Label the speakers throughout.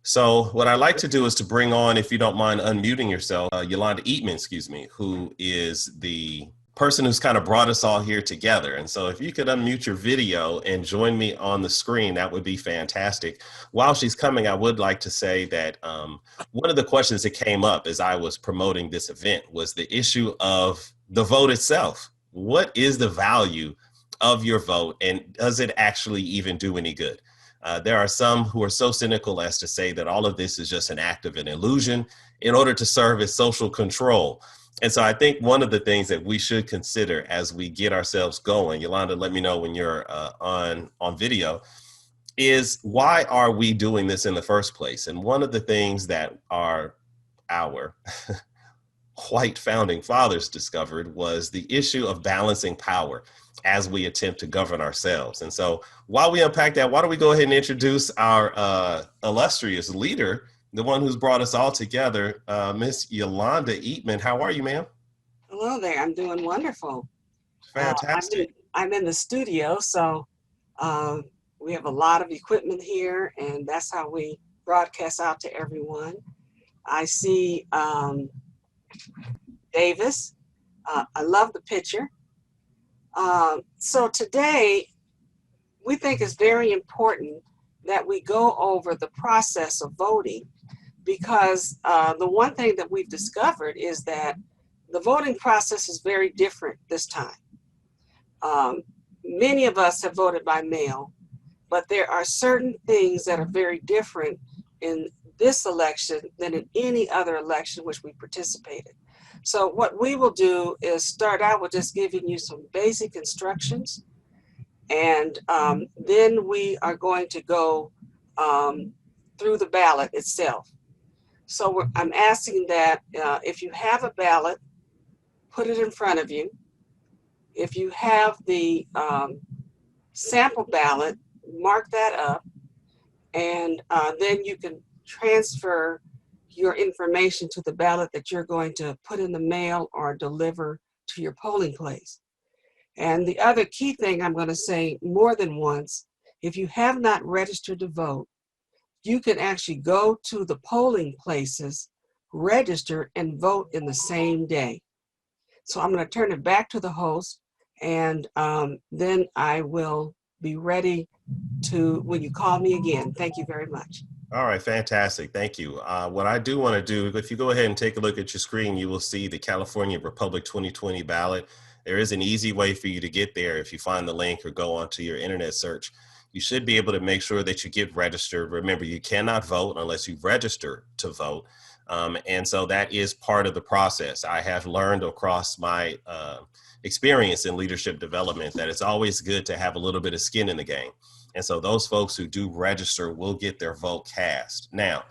Speaker 1: So what I'd like to do is to bring on, if you don't mind unmuting yourself, Yolanda Eatman, excuse me, who is the person who's kind of brought us all here together. And so if you could unmute your video and join me on the screen, that would be fantastic. While she's coming, I would like to say that one of the questions that came up as I was promoting this event was the issue of the vote itself. What is the value of your vote, and does it actually even do any good? There are some who are so cynical as to say that all of this is just an act of an illusion in order to serve as social control. And so I think one of the things that we should consider as we get ourselves going, Yolanda, let me know when you're on video, is why are we doing this in the first place? And one of the things that our white founding fathers discovered was the issue of balancing power as we attempt to govern ourselves. And so while we unpack that, why don't we go ahead and introduce our illustrious leader, the one who's brought us all together, Miss Yolanda Eatman. How are you, ma'am?
Speaker 2: Hello there, I'm doing wonderful.
Speaker 1: Fantastic.
Speaker 2: I'm in the studio, so we have a lot of equipment here, and that's how we broadcast out to everyone. I see Davis. I love the picture. So today, we think it's very important that we go over the process of voting, because the one thing that we've discovered is that the voting process is very different this time. Many of us have voted by mail, but there are certain things that are very different in this election than in any other election which we participated. So what we will do is start out with just giving you some basic instructions, and then we are going to go through the ballot itself. So I'm asking that if you have a ballot, put it in front of you. If you have the sample ballot, mark that up, and then you can transfer your information to the ballot that you're going to put in the mail or deliver to your polling place. And the other key thing I'm going to say more than once, if you have not registered to vote, you can actually go to the polling places, register, and vote in the same day. So I'm going to turn it back to the host, and then I will be ready to when you call me again. Thank you very much.
Speaker 1: All right, fantastic. Thank you. What I do want to do, if you go ahead and take a look at your screen, you will see the California Republic 2020 ballot. There is an easy way for you to get there if you find the link or go onto your internet search. You should be able to make sure that you get registered. Remember, you cannot vote unless you register to vote. And so that is part of the process. I have learned across my experience in leadership development that it's always good to have a little bit of skin in the game. And so those folks who do register will get their vote cast. Now,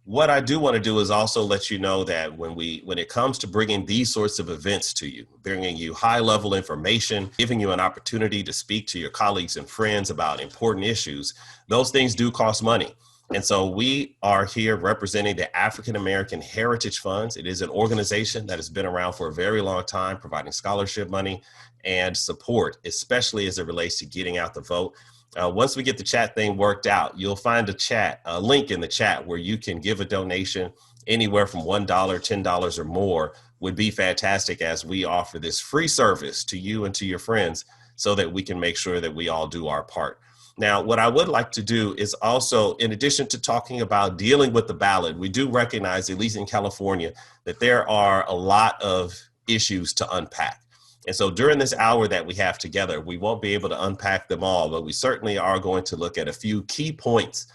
Speaker 1: what I do want to do is also let you know that when it comes to bringing these sorts of events to you, bringing you high level information, giving you an opportunity to speak to your colleagues and friends about important issues, those things do cost money. And so we are here representing the African American Heritage Funds. It is an organization that has been around for a very long time, providing scholarship money and support, especially as it relates to getting out the vote. Once we get the chat thing worked out, you'll find a link in the chat where you can give a donation anywhere from $1, $10 or more would be fantastic, as we offer this free service to you and to your friends so that we can make sure that we all do our part. Now, what I would like to do is also, in addition to talking about dealing with the ballot, we do recognize, at least in California, that there are a lot of issues to unpack. And so during this hour that we have together, we won't be able to unpack them all, but we certainly are going to look at a few key points.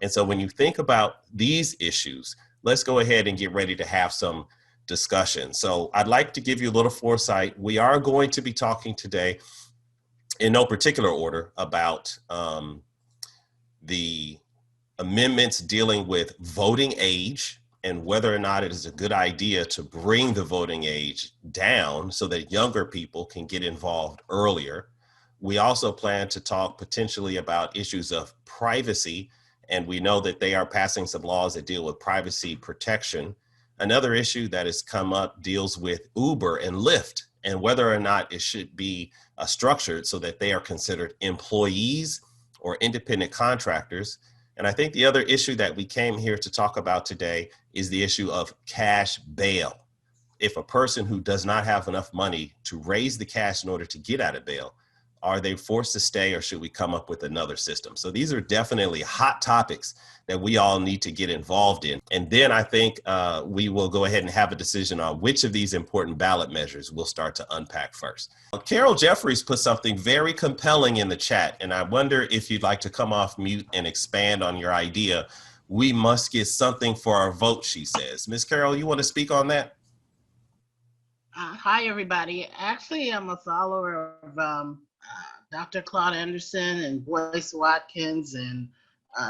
Speaker 1: And so when you think about these issues, let's go ahead and get ready to have some discussion. So I'd like to give you a little foresight. We are going to be talking today, in no particular order, about the amendments dealing with voting age and whether or not it is a good idea to bring the voting age down so that younger people can get involved earlier. We also plan to talk potentially about issues of privacy, and we know that they are passing some laws that deal with privacy protection. Another issue that has come up deals with Uber and Lyft and whether or not it should be structured so that they are considered employees or independent contractors. And I think the other issue that we came here to talk about today is the issue of cash bail. If a person who does not have enough money to raise the cash in order to get out of bail, are they forced to stay, or should we come up with another system? So these are definitely hot topics that we all need to get involved in. And then I think we will go ahead and have a decision on which of these important ballot measures we'll start to unpack first. Carol Jeffries put something very compelling in the chat, and I wonder if you'd like to come off mute and expand on your idea. We must get something for our vote, she says. Ms. Carol, you want to speak on that?
Speaker 3: Hi, everybody. Actually, I'm a follower of Dr. Claude Anderson and Boyce Watkins and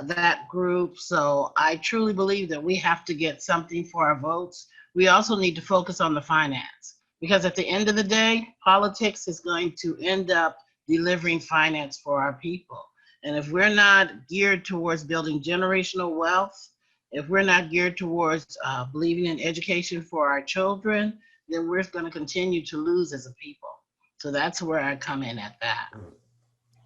Speaker 3: that group. So I truly believe that we have to get something for our votes. We also need to focus on the finance, because at the end of the day, politics is going to end up delivering finance for our people. And if we're not geared towards building generational wealth, if we're not geared towards believing in education for our children, then we're going to continue to lose as a people. So that's where I come in at that.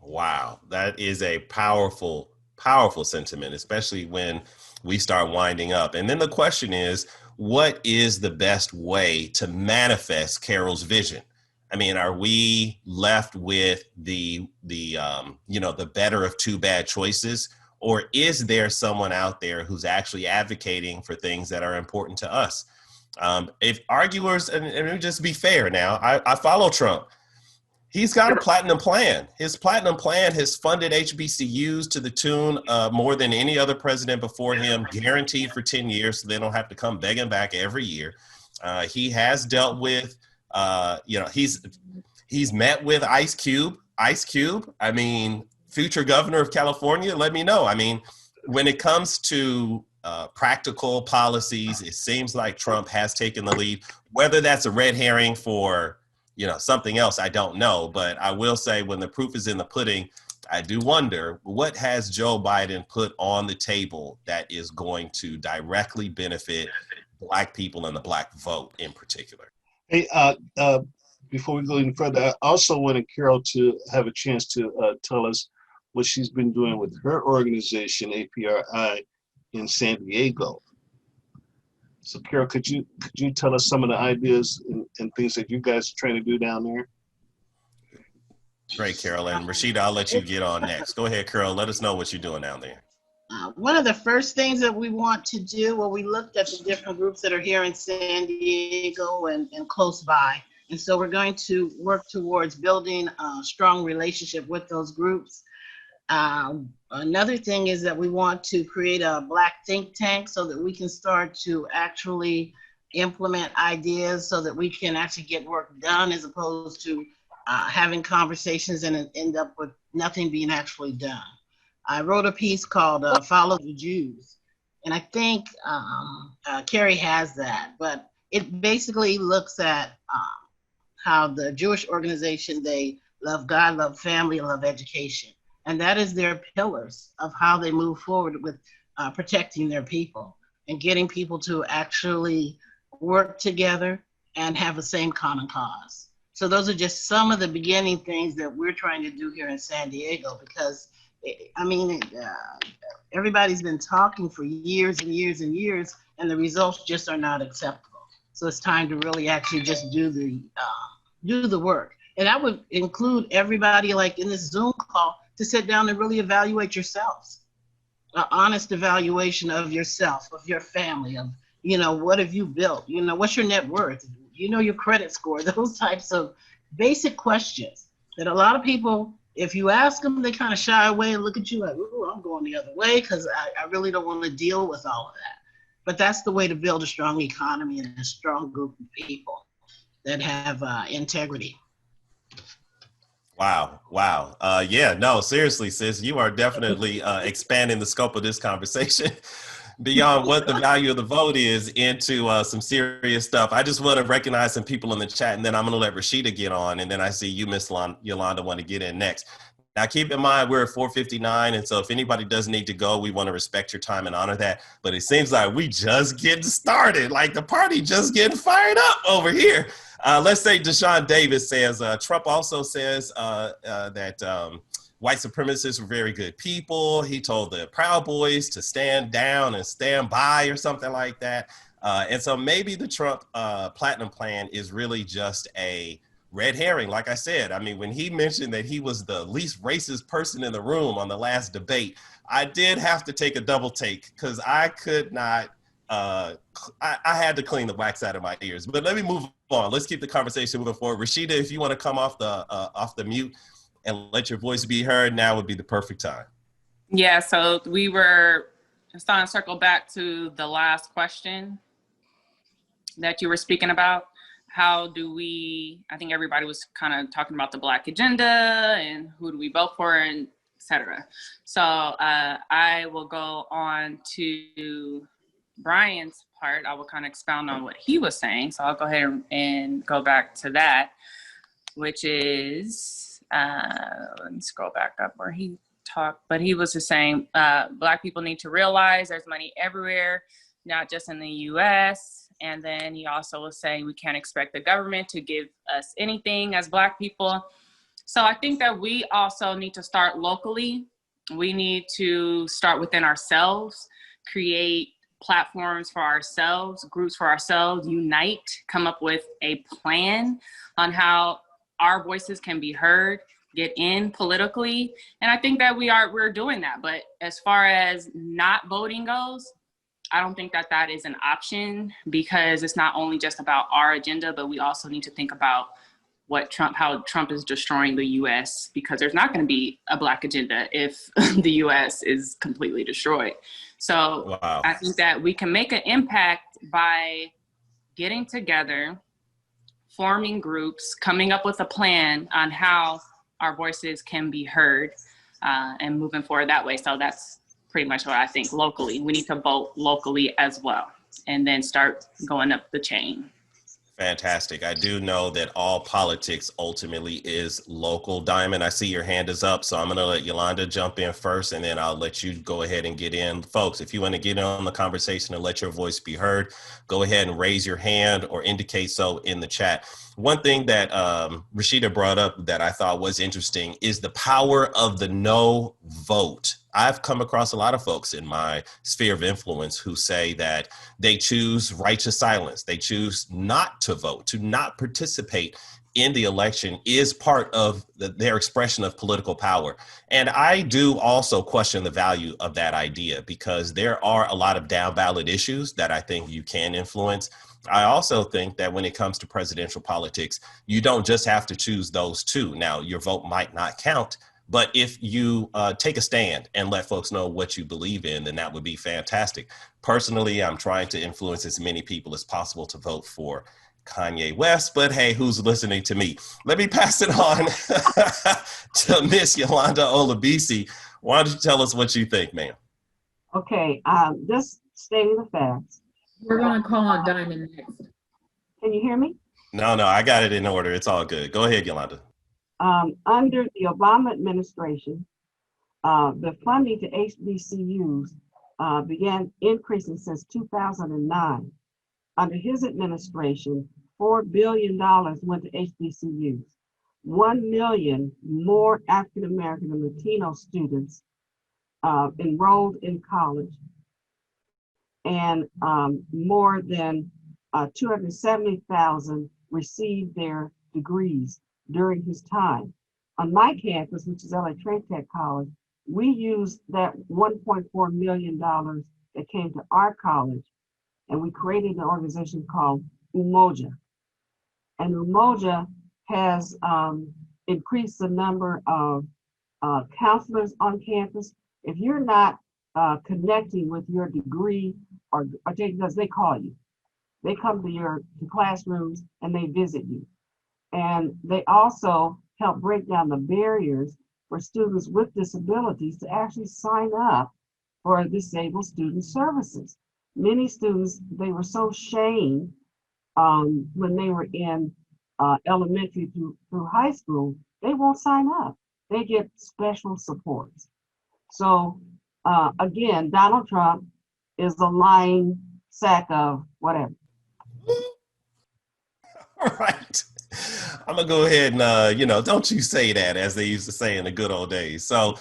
Speaker 1: Wow, that is a powerful, powerful sentiment, especially when we start winding up. And then the question is, what is the best way to manifest Carol's vision? I mean, are we left with the better of two bad choices? Or is there someone out there who's actually advocating for things that are important to us? If arguers, and just be fair now, I follow Trump. He's got a platinum plan. His platinum plan has funded HBCUs to the tune of more than any other president before him, guaranteed for 10 years, so they don't have to come begging back every year. He has dealt with, he's met with Ice Cube. I mean, future governor of California, let me know. I mean, when it comes to practical policies, it seems like Trump has taken the lead. Whether that's a red herring for something else, I don't know. But I will say, when the proof is in the pudding, I do wonder, what has Joe Biden put on the table that is going to directly benefit Black people and the Black vote in particular?
Speaker 4: Hey, before we go any further, I also wanted Carol to have a chance to tell us what she's been doing with her organization, APRI, in San Diego. So Carol, could you tell us some of the ideas and things that you guys are trying to do down there?
Speaker 1: Great, Carol. And Rashida, I'll let you get on next. Go ahead, Carol. Let us know what you're doing down there.
Speaker 3: One of the first things that we want to do, well, we looked at the different groups that are here in San Diego and close by. And so we're going to work towards building a strong relationship with those groups. Another thing is that we want to create a Black think tank so that we can start to actually implement ideas so that we can actually get work done, as opposed to having conversations and end up with nothing being actually done. I wrote a piece called Follow the Jews. And I think Carrie has that, but it basically looks at how the Jewish organization, they love God, love family, and love education. And that is their pillars of how they move forward with protecting their people and getting people to actually work together and have the same common cause. So those are just some of the beginning things that we're trying to do here in San Diego, because everybody's been talking for years and years and years, and the results just are not acceptable. So it's time to really actually just do the work. And that would include everybody, like in this Zoom call, to sit down and really evaluate yourselves. An honest evaluation of yourself, of your family, of, what have you built? What's your net worth? Your credit score, those types of basic questions that a lot of people, if you ask them, they kind of shy away and look at you like, ooh, I'm going the other way because I really don't want to deal with all of that. But that's the way to build a strong economy and a strong group of people that have integrity.
Speaker 1: Wow. Wow. Yeah, no, seriously, sis, you are definitely expanding the scope of this conversation beyond what the value of the vote is into some serious stuff. I just want to recognize some people in the chat, and then I'm going to let Rashida get on. And then I see you, Miss Yolanda, want to get in next. Now, keep in mind, we're at 4:59. And so if anybody does need to go, we want to respect your time and honor that. But it seems like we just getting started, like the party just getting fired up over here. Let's say Deshaun Davis says, Trump also says that white supremacists were very good people. He told the Proud Boys to stand down and stand by or something like that. And so maybe the Trump Platinum Plan is really just a red herring. Like I said, I mean, when he mentioned that he was the least racist person in the room on the last debate, I did have to take a double take because I could not, I had to clean the wax out of my ears. But let me move on. Let's keep the conversation moving forward. Rashida, if you want to come off the mute and let your voice be heard, now would be the perfect time.
Speaker 5: Yeah, so we were starting to circle back to the last question that you were speaking about. How do we, I think everybody was kind of talking about the Black agenda and who do we vote for and et cetera. So I will go on to Brian's part. I will kind of expound on what he was saying. So I'll go ahead and go back to that, which is, let me scroll back up where he talked, but he was just saying Black people need to realize there's money everywhere, not just in the US. And then he also was saying we can't expect the government to give us anything as Black people. So I think that we also need to start locally. We need to start within ourselves, create platforms for ourselves, groups for ourselves, unite, come up with a plan on how our voices can be heard, get in politically. And I think that we're doing that. But as far as not voting goes, I don't think that that is an option because it's not only just about our agenda, but we also need to think about how Trump is destroying the US, because there's not going to be a Black agenda if the US is completely destroyed. So wow. I think that we can make an impact by getting together, forming groups, coming up with a plan on how our voices can be heard and moving forward that way. So that's pretty much what I think locally. We need to vote locally as well and then start going up the chain.
Speaker 1: Fantastic. I do know that all politics ultimately is local. Diamond, I see your hand is up, so I'm going to let Yolanda jump in first, and then I'll let you go ahead and get in. Folks, if you want to get in on the conversation and let your voice be heard, go ahead and raise your hand or indicate so in the chat. One thing that Rashida brought up that I thought was interesting is the power of the no vote. I've come across a lot of folks in my sphere of influence who say that they choose righteous silence. They choose not to vote, to not participate in the election is part of their expression of political power. And I do also question the value of that idea because there are a lot of down ballot issues that I think you can influence. I also think that when it comes to presidential politics, you don't just have to choose those two. Now, your vote might not count, but if you take a stand and let folks know what you believe in, then that would be fantastic. Personally, I'm trying to influence as many people as possible to vote for Kanye West, but hey, who's listening to me? Let me pass it on to Miss Yolanda Olabisi. Why don't you tell us what you think, ma'am?
Speaker 2: Okay, just stating the facts.
Speaker 6: We're going to call on Diamond next.
Speaker 2: Can you hear me?
Speaker 1: No, I got it in order. It's all good. Go ahead, Yolanda.
Speaker 2: Under the Obama administration, the funding to HBCUs began increasing since 2009. Under his administration, $4 billion went to HBCUs. 1 million more African American and Latino students enrolled in college, and more than 270,000 received their degrees during his time. On my campus, which is LA Trade Tech College, we used that $1.4 million that came to our college, and we created an organization called Umoja. And Umoja has increased the number of counselors on campus. If you're not connecting with your degree or because they call you. They come to your classrooms and they visit you. And they also help break down the barriers for students with disabilities to actually sign up for disabled student services. Many students, they were so shamed when they were in elementary through high school, they won't sign up. They get special supports. So again, Donald Trump is a lying sack of whatever.
Speaker 1: All right. I'm gonna go ahead and don't you say that, as they used to say in the good old days. So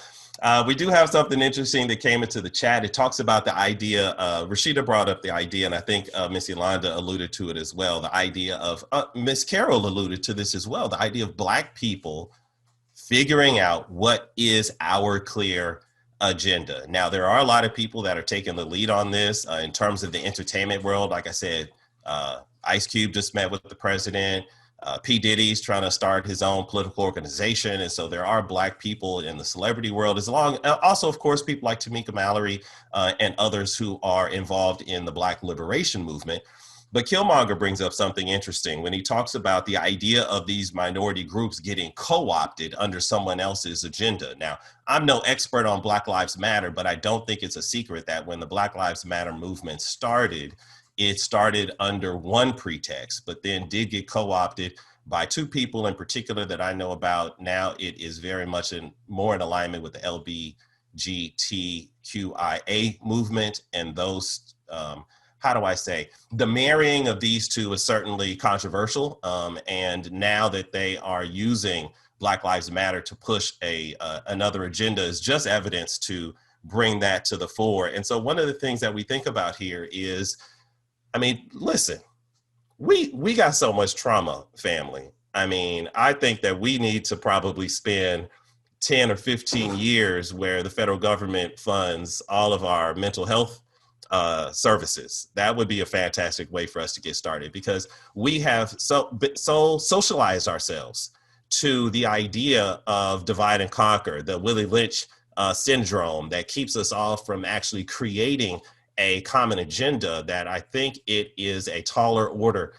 Speaker 1: we do have something interesting that came into the chat. It talks about the idea, Rashida brought up the idea, and I think Miss Yolanda alluded to it as well. The idea of, Miss Carol alluded to this as well, the idea of Black people figuring out what is our clear agenda. Now, there are a lot of people that are taking the lead on this in terms of the entertainment world. Like I said, Ice Cube just met with the president. P. Diddy's trying to start his own political organization. And so there are Black people in the celebrity world, also, of course, people like Tamika Mallory and others who are involved in the Black liberation movement. But Killmonger brings up something interesting when he talks about the idea of these minority groups getting co-opted under someone else's agenda. Now, I'm no expert on Black Lives Matter, but I don't think it's a secret that when the Black Lives Matter movement started, it started under one pretext, but then did get co-opted by two people in particular that I know about. Now it is very much more in alignment with the LGBTQIA movement, and those, the marrying of these two is certainly controversial. And now that they are using Black Lives Matter to push another agenda is just evidence to bring that to the fore. And so one of the things that we think about here is, I mean, listen, we got so much trauma, family. I mean, I think that we need to probably spend 10 or 15 years where the federal government funds all of our mental health services. That would be a fantastic way for us to get started, because we have so socialized ourselves to the idea of divide and conquer, the Willie Lynch syndrome that keeps us all from actually creating a common agenda that I think it is a taller order.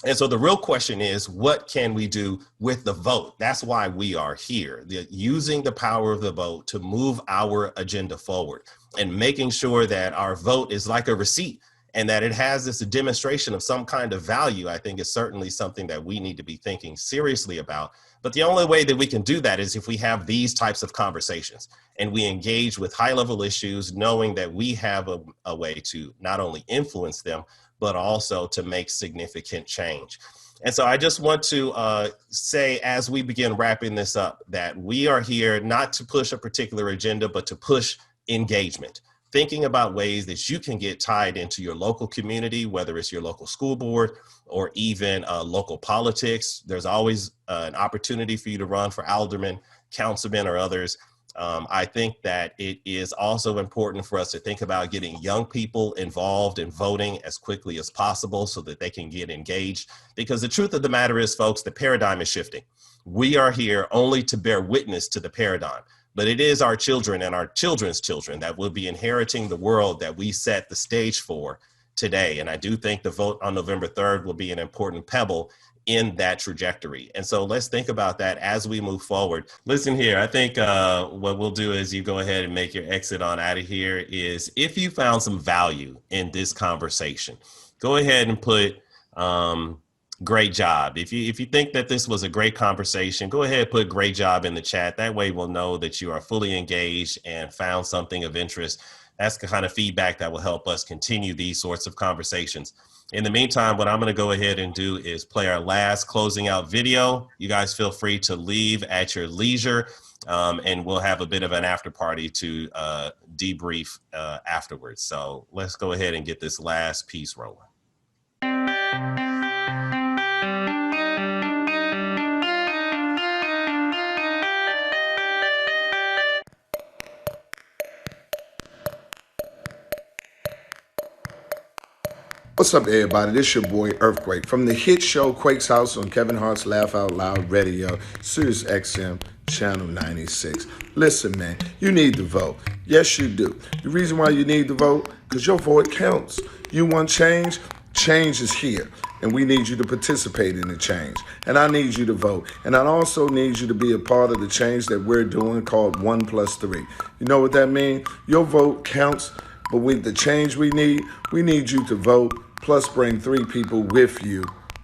Speaker 1: And so the real question is, what can we do with the vote? That's why we are here, using the power of the vote to move our agenda forward and making sure that our vote is like a receipt and that it has this demonstration of some kind of value. I think is certainly something that we need to be thinking seriously about. But the only way that we can do that is if we have these types of conversations and we engage with high-level issues, knowing that we have a way to not only influence them, but also to make significant change. And so I just want to say, as we begin wrapping this up, that we are here not to push a particular agenda, but to push engagement. Thinking about ways that you can get tied into your local community, whether it's your local school board or even local politics. There's always an opportunity for you to run for alderman, councilman, or others. I think that it is also important for us to think about getting young people involved in voting as quickly as possible so that they can get engaged. Because the truth of the matter is, folks, the paradigm is shifting. We are here only to bear witness to the paradigm. But it is our children and our children's children that will be inheriting the world that we set the stage for today. And I do think the vote on November 3rd will be an important pebble in that trajectory. And so let's think about that as we move forward. Listen here, I think what we'll do is you go ahead and make your exit on out of here is, if you found some value in this conversation, go ahead and put great job. If you think that this was a great conversation, go ahead and put great job in the chat. That way we'll know that you are fully engaged and found something of interest. That's the kind of feedback that will help us continue these sorts of conversations. In the meantime, what I'm going to go ahead and do is play our last closing out video. You guys feel free to leave at your leisure, and we'll have a bit of an after party to debrief afterwards. So let's go ahead and get this last piece rolling.
Speaker 7: What's up, everybody? This your boy Earthquake from the hit show Quake's House on Kevin Hart's Laugh Out Loud Radio, Sirius XM, Channel 96. Listen, man, you need to vote. Yes, you do. The reason why you need to vote, because your vote counts. You want change? Change is here. And we need you to participate in the change. And I need you to vote. And I also need you to be a part of the change that we're doing called 1+3. You know what that means? Your vote counts, but with the change we need you to vote, plus bring 3 people with you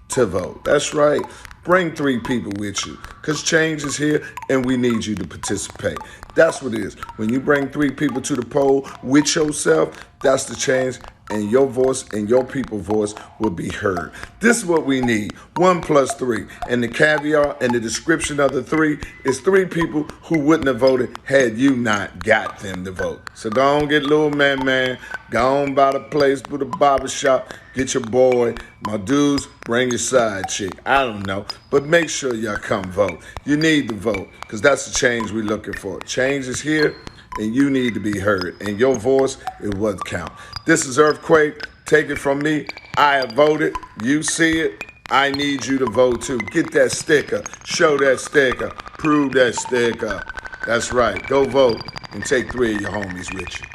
Speaker 7: to vote. That's right. Bring 3 people with you because change is here and we need you to participate. That's what it is. When you bring 3 people to the poll with yourself, that's the change, and your voice and your people's voice will be heard. This is what we need, 1+3. And the caveat and the description of the 3 is 3 people who wouldn't have voted had you not got them to vote. So go on, get little man. Go on by the place with a barber shop. Get your boy, my dudes, bring your side chick. I don't know, but make sure y'all come vote. You need to vote because that's the change we're looking for. Change is here. And you need to be heard. And your voice is what counts. This is Earthquake. Take it from me. I have voted. You see it. I need you to vote too. Get that sticker. Show that sticker. Prove that sticker. That's right. Go vote and take 3 of your homies with you.